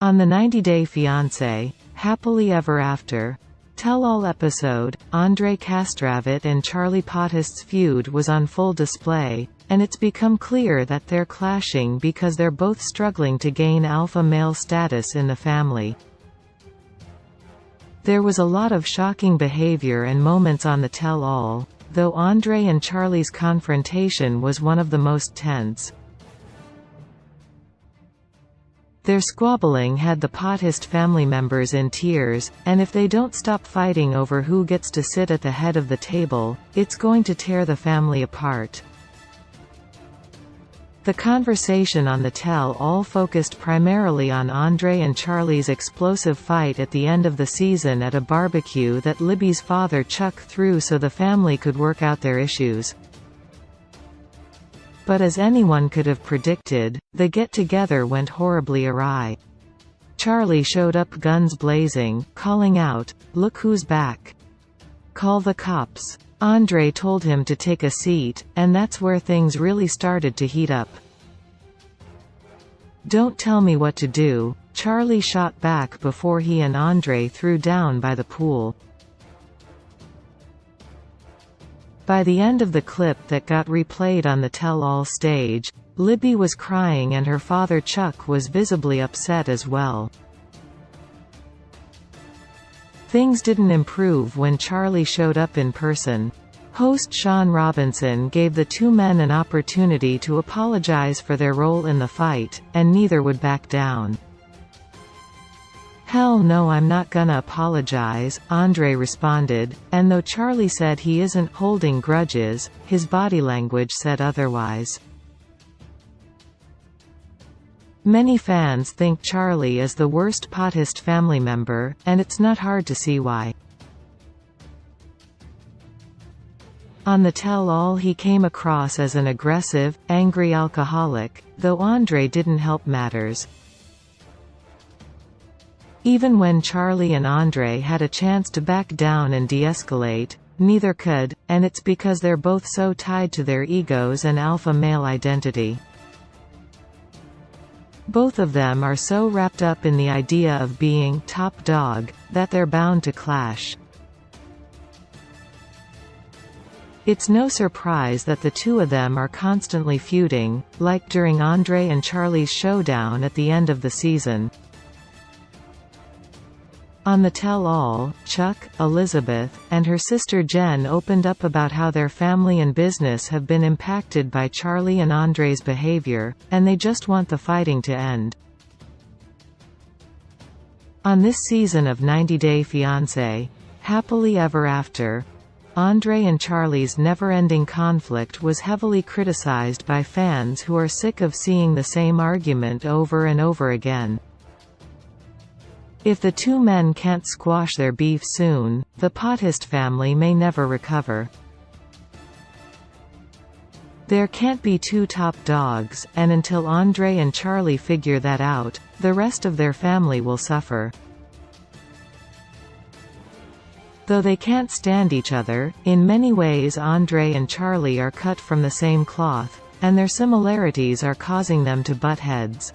On the 90-Day Fiancé, Happily Ever After tell-all episode, Andre Castravit and Charlie Potthast's feud was on full display, and it's become clear that they're clashing because they're both struggling to gain alpha male status in the family. There was a lot of shocking behavior and moments on the tell-all, though Andre and Charlie's confrontation was one of the most tense. Their squabbling had the Potthast family members in tears, and if they don't stop fighting over who gets to sit at the head of the table, it's going to tear the family apart. The conversation on the tell-all focused primarily on Andre and Charlie's explosive fight at the end of the season at a barbecue that Libby's father Chuck threw so the family could work out their issues. But as anyone could have predicted, the get-together went horribly awry. Charlie showed up guns blazing, calling out, "Look who's back. Call the cops." Andre told him to take a seat, and that's where things really started to heat up. "Don't tell me what to do," Charlie shot back before he and Andre threw down by the pool. By the end of the clip that got replayed on the tell-all stage, Libby was crying and her father Chuck was visibly upset as well. Things didn't improve when Charlie showed up in person. Host Sean Robinson gave the two men an opportunity to apologize for their role in the fight, and neither would back down. "Hell no, I'm not gonna apologize," Andre responded, and though Charlie said he isn't holding grudges, his body language said otherwise. Many fans think Charlie is the worst Potthast family member, and it's not hard to see why. On the tell-all he came across as an aggressive, angry alcoholic, though Andre didn't help matters. Even when Charlie and Andre had a chance to back down and de-escalate, neither could, and it's because they're both so tied to their egos and alpha male identity. Both of them are so wrapped up in the idea of being top dog, that they're bound to clash. It's no surprise that the two of them are constantly feuding, like during Andre and Charlie's showdown at the end of the season. On the tell-all, Chuck, Elizabeth, and her sister Jen opened up about how their family and business have been impacted by Charlie and Andre's behavior, and they just want the fighting to end. On this season of 90-Day Fiancé, Happily Ever After, Andre and Charlie's never-ending conflict was heavily criticized by fans who are sick of seeing the same argument over and over again. If the two men can't squash their beef soon, the Potthast family may never recover. There can't be two top dogs, and until Andre and Charlie figure that out, the rest of their family will suffer. Though they can't stand each other, in many ways Andre and Charlie are cut from the same cloth, and their similarities are causing them to butt heads.